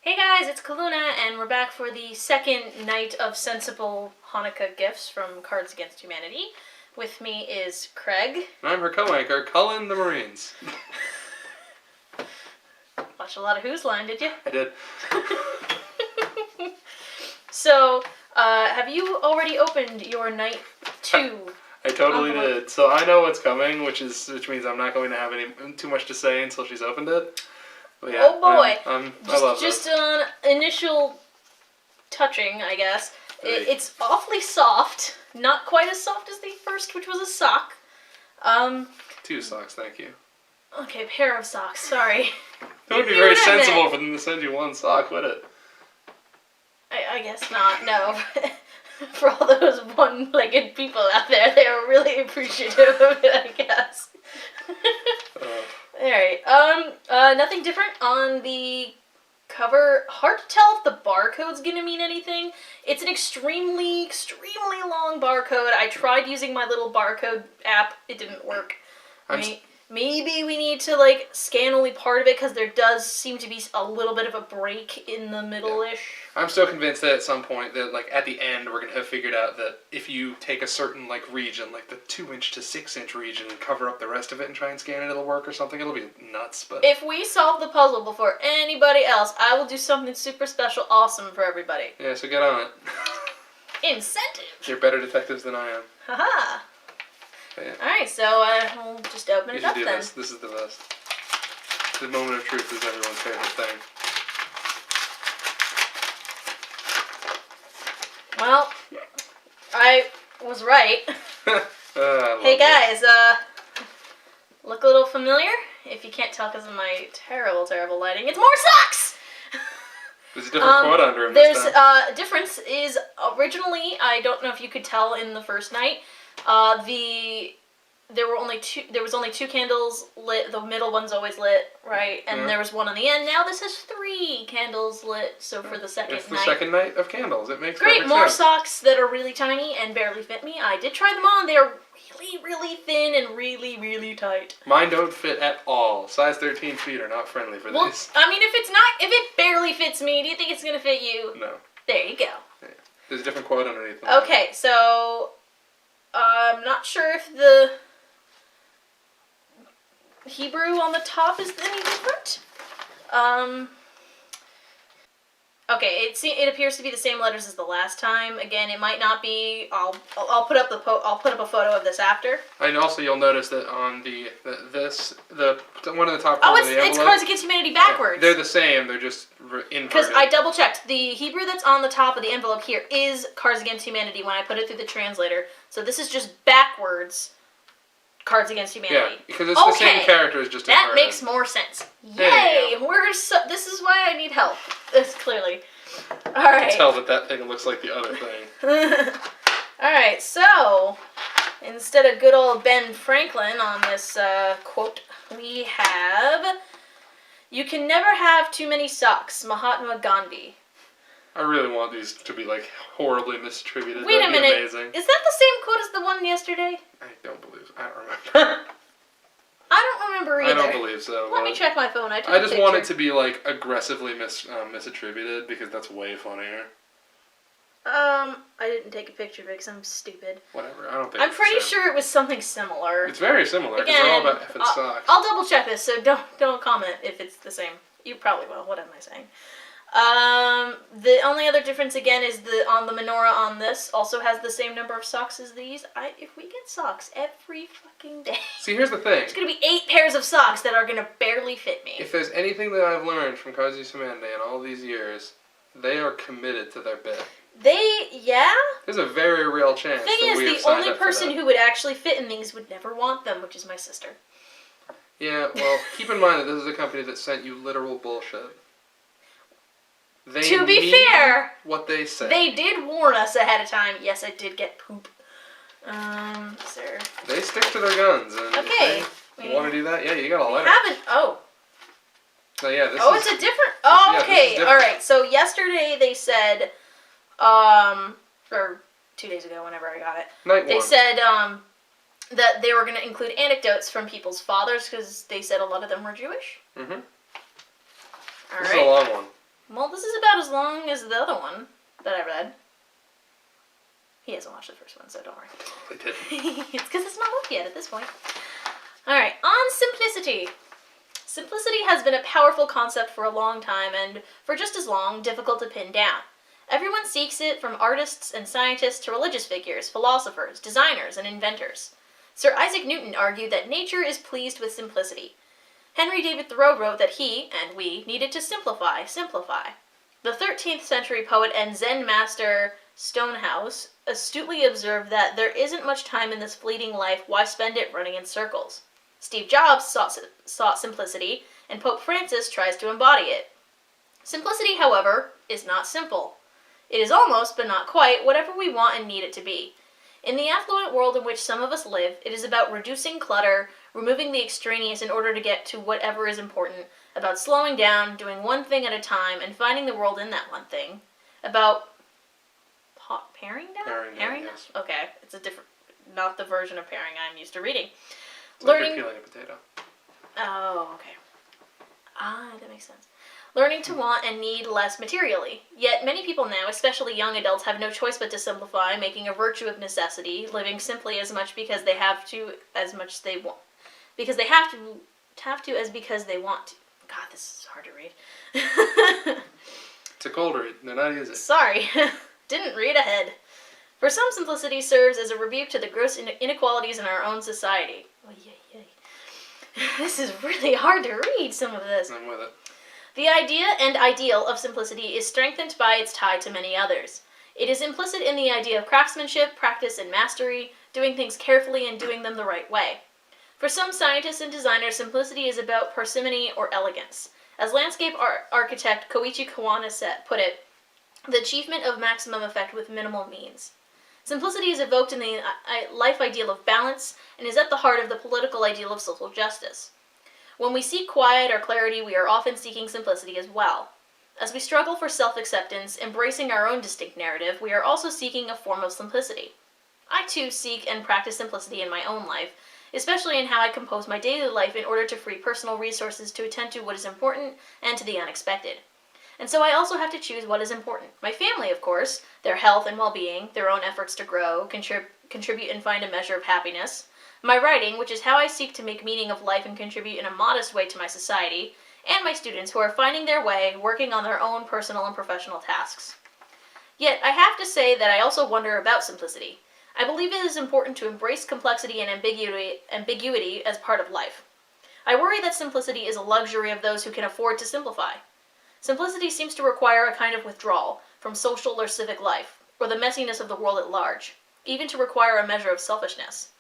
Hey guys, it's Calluna, and we're back for the second night of sensible Hanukkah gifts from Cards Against Humanity. With me is Craig. And I'm her co-anchor, Cullen the Marines. Watched a lot of Who's Line, did you? I did. So, have you already opened your night 2? I totally did. So I know what's coming, which means I'm not going to have too much to say until she's opened it. But yeah, oh boy! I love just on initial touching, I guess. It's awfully soft. Not quite as soft as the first, which was a sock. 2 socks, thank you. Okay, pair of socks. Sorry. It would be very sensible for them to send you 1 sock, would it? I guess not. No. For all those one-legged people out there, they are really appreciative of it, I guess. Alright, nothing different on the cover. Hard to tell if the barcode's gonna mean anything. It's an extremely long barcode. I tried using my little barcode app. It didn't work. Maybe we need to, scan only part of it, because there does seem to be a little bit of a break in the middle-ish. Yeah. I'm still convinced that at some point, that, at the end, we're going to have figured out that if you take a certain, region, like the 2-inch to 6-inch region, and cover up the rest of it and try and scan it, it'll work or something. It'll be nuts, but... If we solve the puzzle before anybody else, I will do something super special awesome for everybody. Yeah, so get on it. Incentive! You're better detectives than I am. Haha! Yeah. Alright, so we'll just open it up then. This is the best. The moment of truth is everyone's favorite thing. Well, I was right. Hey guys, look a little familiar? If you can't tell because of my terrible lighting, it's more socks! There's a different quote under him this time. There's a difference is, originally, I don't know if you could tell in the first night, there was only 2 candles lit. The middle one's always lit, right? And there was one on the end. Now this has 3 candles lit. So for the second night, it's the second night of candles. It makes great. Perfect More sense. socks that are really tiny and barely fit me. I did try them on. They are really thin and really tight. Mine don't fit at all. Size 13 feet are not friendly for this. I mean, if it barely fits me, do you think it's gonna fit you? No. There you go. Yeah. There's a different quote underneath them. Okay, so I'm not sure if the Hebrew on the top is any different. Okay, it appears to be the same letters as the last time. Again, it might not be. I'll put up a photo of this after. And also, you'll notice that on the one in the top. Oh, of the envelope, it's Cards Against Humanity backwards. They're the same. They're just inverted. Because I double checked. The Hebrew that's on the top of the envelope here is Cards Against Humanity when I put it through the translator. So this is just backwards. Cards Against Humanity. Yeah, because it's the same characters, just that inverted. makes more sense. Yay! This is why I need help. This clearly. All right. I can tell that thing looks like the other thing. All right, so instead of good old Ben Franklin on this quote, we have, "You can never have too many socks," Mahatma Gandhi. I really want these to be horribly misattributed. Wait a minute. Amazing. Is that the same quote as the one yesterday? I don't believe. I don't remember. I don't remember either. I don't believe so. Let me check my phone. I just want it to be aggressively misattributed because that's way funnier. I didn't take a picture of it because I'm stupid. Whatever. I don't think. I'm pretty sure it was something similar. It's very similar. Again, it's all about effing socks. I'll double check this, so don't comment if it's the same. You probably will. What am I saying? The only other difference again is on the menorah on this also has the same number of socks as these. If we get socks every fucking day. See, here's the thing. There's gonna be 8 pairs of socks that are gonna barely fit me. If there's anything that I've learned from Cards Against Humanity in all these years, they are committed to their bit. There's a very real chance. Thing is, the only person who would actually fit in these would never want them, which is my sister. Yeah, well, keep in mind that this is a company that sent you literal bullshit. To be fair, what they say. They did warn us ahead of time. Yes, I did get poop. Sir. They stick to their guns. And okay. If you want to do that? Yeah, you got a letter. So yeah, it's a different. Oh, okay. All right. So yesterday they said, or 2 days ago, whenever I got it, they said that they were going to include anecdotes from people's fathers because they said a lot of them were Jewish. Mm-hmm. All this is a long one. Well, this is about as long as the other one that I read. He hasn't watched the first one, so don't worry. They didn't. It's because it's not up yet at this point. Alright, on simplicity. Simplicity has been a powerful concept for a long time, and for just as long, difficult to pin down. Everyone seeks it, from artists and scientists to religious figures, philosophers, designers, and inventors. Sir Isaac Newton argued that nature is pleased with simplicity. Henry David Thoreau wrote that he, and we, needed to simplify. The 13th century poet and Zen master Stonehouse astutely observed that there isn't much time in this fleeting life, why spend it running in circles? Steve Jobs sought simplicity, and Pope Francis tries to embody it. Simplicity, however, is not simple. It is almost, but not quite, whatever we want and need it to be. In the affluent world in which some of us live, it is about reducing clutter, removing the extraneous in order to get to whatever is important, about slowing down, doing one thing at a time, and finding the world in that one thing. About paring down? Paring down, yes. Okay, it's a different, not the version of paring I'm used to reading. It's like you're peeling a potato. Oh, okay. That makes sense. Learning to want and need less materially. Yet many people now, especially young adults, have no choice but to simplify, making a virtue of necessity, living simply as much because they have to, as much they want. Because they have to as because they want to. God, this is hard to read. It's a cold read. They're not easy. Sorry. Didn't read ahead. For some, simplicity serves as a rebuke to the gross inequalities in our own society. Oh, yay. This is really hard to read, some of this. I'm with it. The idea and ideal of simplicity is strengthened by its tie to many others. It is implicit in the idea of craftsmanship, practice, and mastery, doing things carefully and doing them the right way. For some scientists and designers, simplicity is about parsimony or elegance. As landscape architect Koichi Kawana put it, the achievement of maximum effect with minimal means. Simplicity is evoked in the life ideal of balance and is at the heart of the political ideal of social justice. When we seek quiet or clarity, we are often seeking simplicity as well. As we struggle for self-acceptance, embracing our own distinct narrative, we are also seeking a form of simplicity. I too seek and practice simplicity in my own life, especially in how I compose my daily life in order to free personal resources to attend to what is important and to the unexpected. And so I also have to choose what is important. My family, of course, their health and well-being, their own efforts to grow, contribute and find a measure of happiness. My writing, which is how I seek to make meaning of life and contribute in a modest way to my society, and my students who are finding their way, working on their own personal and professional tasks. Yet, I have to say that I also wonder about simplicity. I believe it is important to embrace complexity and ambiguity as part of life. I worry that simplicity is a luxury of those who can afford to simplify. Simplicity seems to require a kind of withdrawal from social or civic life, or the messiness of the world at large, even to require a measure of selfishness.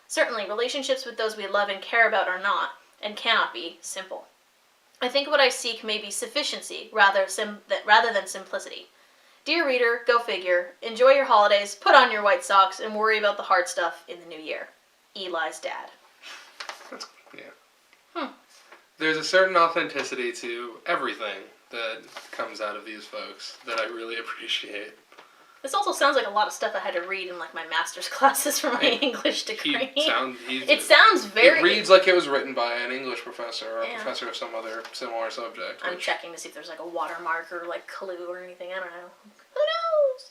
Certainly, relationships with those we love and care about are not, and cannot be, simple. I think what I seek may be sufficiency rather than simplicity. Dear reader, go figure, enjoy your holidays, put on your white socks, and worry about the hard stuff in the new year. Eli's dad. Yeah. There's a certain authenticity to everything that comes out of these folks that I really appreciate. This also sounds like a lot of stuff I had to read in like my master's classes for my English degree. It sounds very... It reads like it was written by an English professor or a professor of some other similar subject. I'm checking to see if there's like a watermark or like clue or anything. I don't know. Who knows?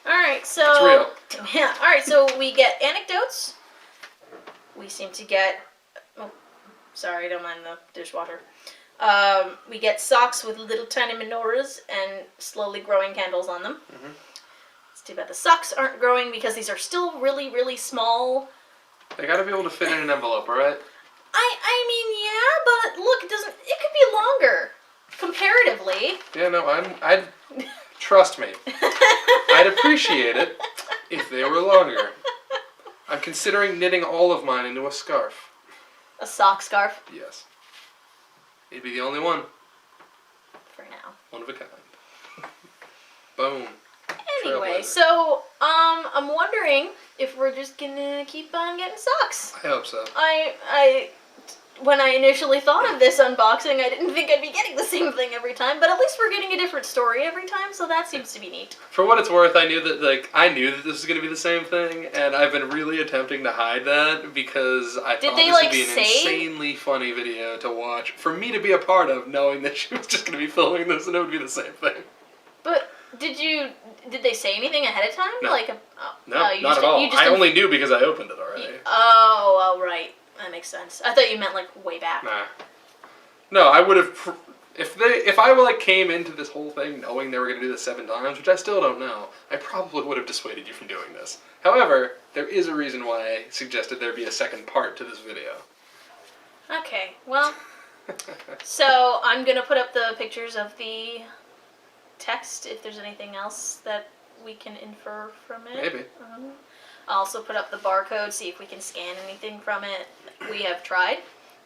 Alright, so... It's real. Yeah, alright, so we get anecdotes. We seem to get... Oh, sorry, don't mind the dishwater. We get socks with little tiny menorahs and slowly growing candles on them. Mm-hmm. It's too bad the socks aren't growing because these are still really, really small. They gotta be able to fit in an envelope, alright? I mean, yeah, but look, it could be longer, comparatively. Yeah, no, I'd trust me. I'd appreciate it if they were longer. I'm considering knitting all of mine into a scarf. A sock scarf? Yes. It'd be the only one. For now. One of a kind. Boom. Anyway, so, I'm wondering if we're just gonna keep on getting socks. I hope so. When I initially thought of this unboxing, I didn't think I'd be getting the same thing every time, but at least we're getting a different story every time, so that seems to be neat. For what it's worth, I knew that this was going to be the same thing, and I've been really attempting to hide that because I thought this would be an insanely funny video to watch for me to be a part of, knowing that she was just going to be filming this and it would be the same thing. But did they say anything ahead of time? No. No, not at all. I only knew because I opened it already. Oh, right. That makes sense. I thought you meant way back. Nah. No, I would have. If I came into this whole thing knowing they were going to do this 7 times, which I still don't know, I probably would have dissuaded you from doing this. However, there is a reason why I suggested there be a second part to this video. Okay, well, so I'm going to put up the pictures of the text if there's anything else that we can infer from it. Maybe. I'll also put up the barcode, see if we can scan anything from it. We have tried.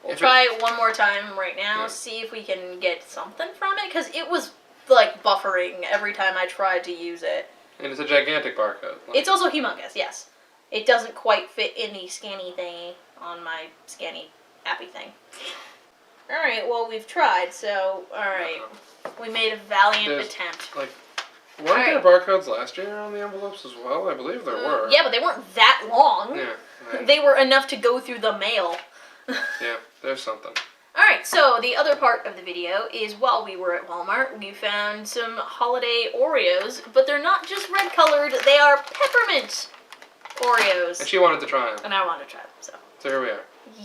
We'll try it one more time right now, see if we can get something from it, because it was, buffering every time I tried to use it. And it's a gigantic barcode. It's also humongous, yes. It doesn't quite fit in the scanny thingy on my scanny appy thing. Alright, well, we've tried, so, alright. We made a valiant attempt. Weren't there barcodes last year on the envelopes as well? I believe there were. Yeah, but they weren't that long. Yeah. Right. They were enough to go through the mail. Yeah, there's something. Alright, so the other part of the video is while we were at Walmart, we found some holiday Oreos, but they're not just red colored, they are peppermint Oreos. And she wanted to try them. And I wanted to try them, so. So here we are.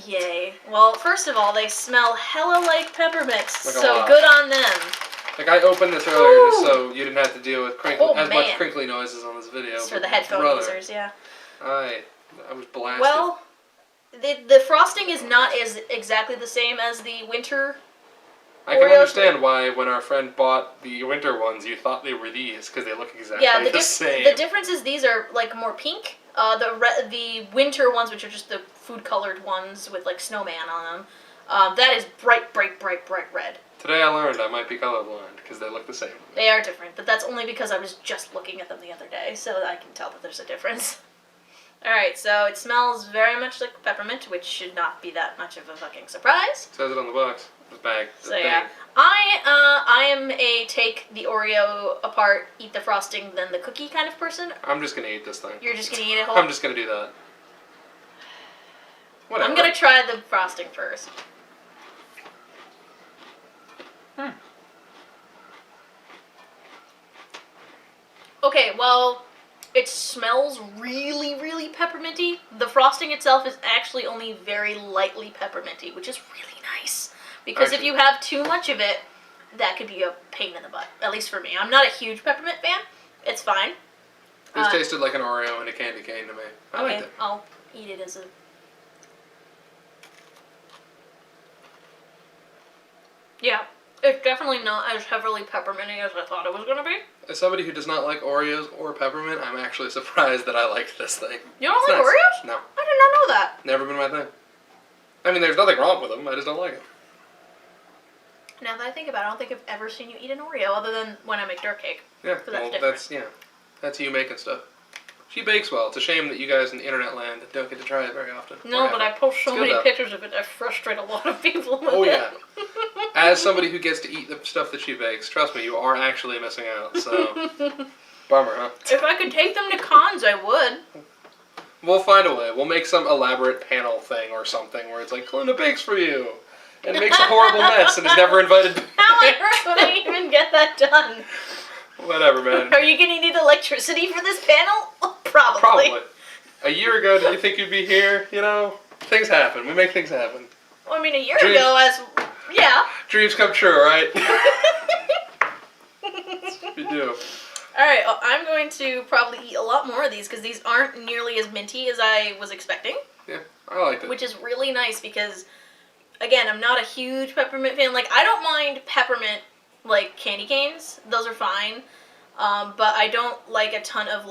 Yay. Well, first of all, they smell hella like peppermints, so lot. good on them. I opened this earlier just so you didn't have to deal with much crinkly noises on this video. It's for the headphone users, yeah. I was blasted. Well, the frosting is not exactly the same as the winter I can understand why when our friend bought the winter ones, you thought they were these, because they look exactly the same. The difference is these are, more pink. The winter ones, which are just the food-colored ones with, snowman on them, that is bright, bright, bright, bright red. Today I learned I might be colorblind, because they look the same. They are different, but that's only because I was just looking at them the other day, so I can tell that there's a difference. Alright, so it smells very much like peppermint, which should not be that much of a fucking surprise. It says it on the box. The bag. So yeah. I am a take the Oreo apart, eat the frosting, then the cookie kind of person. I'm just gonna eat this thing. You're just gonna eat it whole? I'm just gonna do that. Whatever. I'm gonna try the frosting first. Okay, well, it smells really, really pepperminty. The frosting itself is actually only very lightly pepperminty, which is really nice. Because if you have too much of it, that could be a pain in the butt. At least for me. I'm not a huge peppermint fan. It's fine. This tasted like an Oreo and a candy cane to me. I liked it. I'll eat it as a... Yeah. It's definitely not as heavily pepperminty as I thought it was going to be. As somebody who does not like Oreos or peppermint, I'm actually surprised that I liked this thing. You don't like Oreos? No. I did not know that. Never been my thing. I mean, there's nothing wrong with them. I just don't like them. Now that I think about it, I don't think I've ever seen you eat an Oreo other than when I make dirt cake. Yeah, that's you making stuff. She bakes well. It's a shame that you guys in internet land don't get to try it very often. No, but I post so many pictures of it that I frustrate a lot of people with it. Yeah. As somebody who gets to eat the stuff that she bakes, trust me, you are actually missing out, so... Bummer, huh? If I could take them to cons, I would. We'll find a way. We'll make some elaborate panel thing or something where it's like, Calluna bakes for you! And makes a horrible mess and is never invited back. How on earth would I even get that done? Whatever, man. Are you going to need electricity for this panel? Probably. Probably. A year ago, did you think you'd be here? You know, things happen. We make things happen. Well, I mean, a year ago, yeah. Dreams come true, right? We do. Alright, I'm going to probably eat a lot more of these because these aren't nearly as minty as I was expecting. Yeah, I liked it. Which is really nice because, again, I'm not a huge peppermint fan. I don't mind peppermint, candy canes. Those are fine. But I don't like a ton of,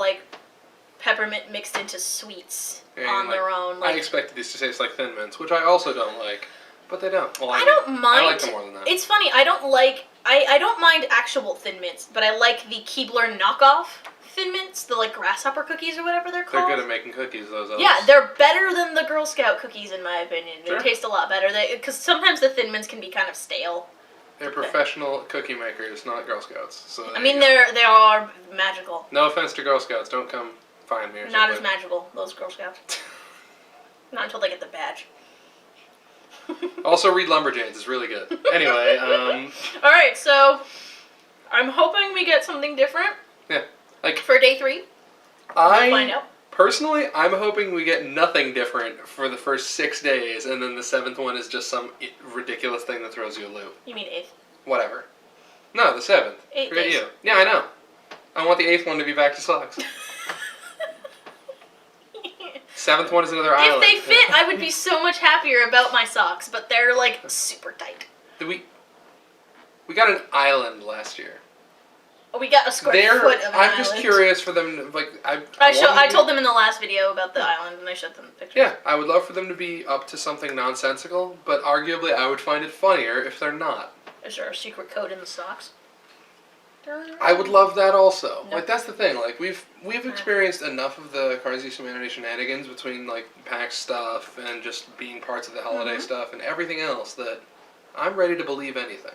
peppermint mixed into sweets on their own. I expected these to taste like Thin Mints, which I also don't like. But they don't. Well, I don't mind. I like them more than that. It's funny. I don't mind actual Thin Mints, but I like the Keebler knockoff Thin Mints, the grasshopper cookies or whatever they're called. They're good at making cookies, those. Yeah, they're better than the Girl Scout cookies in my opinion. Sure. They taste a lot better. Because sometimes the Thin Mints can be kind of stale. They're professional cookie makers, not Girl Scouts. So I mean, they are magical. No offense to Girl Scouts, don't come find me or Not something. as magical, those Girl Scouts. Not until they get the badge. Also read Lumberjanes, it's really good. Anyway, Alright, so I'm hoping we get something different. Yeah. Like for day 3. We'll find out. Personally, I'm hoping we get nothing different for the first 6 days, and then the 7th one is just some ridiculous thing that throws you a loop. You mean 8th? Whatever. No, the 7th. 8 Forget days. you. Yeah, I know. I want the 8th one to be back to socks. 7th one is another island. If they fit, I would be so much happier about my socks, but they're like super tight. We got an island last year. Oh, we got a square foot of an I'm island. just curious for them to, like, I told them in the last video about the island, and I showed them pictures. Yeah, I would love for them to be up to something nonsensical, but arguably I would find it funnier if they're not. Is there a secret code in the socks? I would love that also. Nope. Like, that's the thing. Like, we've experienced enough of the Cards Against Humanity shenanigans between, like, PAX stuff and just being parts of the holiday stuff and everything else that I'm ready to believe anything.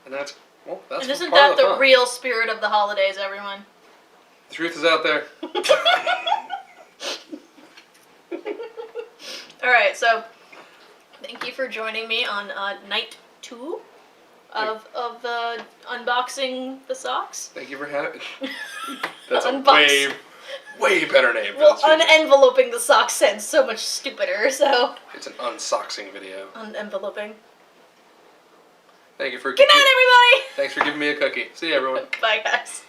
And that's, well, that's And isn't part that of the the fun. real spirit of the holidays, everyone? The truth is out there. Alright, so thank you for joining me on night 2 of unboxing the socks. Thank you for having That's a Unbox. way better name for Well, this video. unenveloping the socks sounds so much stupider, so... It's an unsoxing video. Unenveloping. Thank you for... Good night, everybody! Thanks for giving me a cookie. See you, everyone. Bye, guys.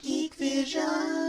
Geek Vision.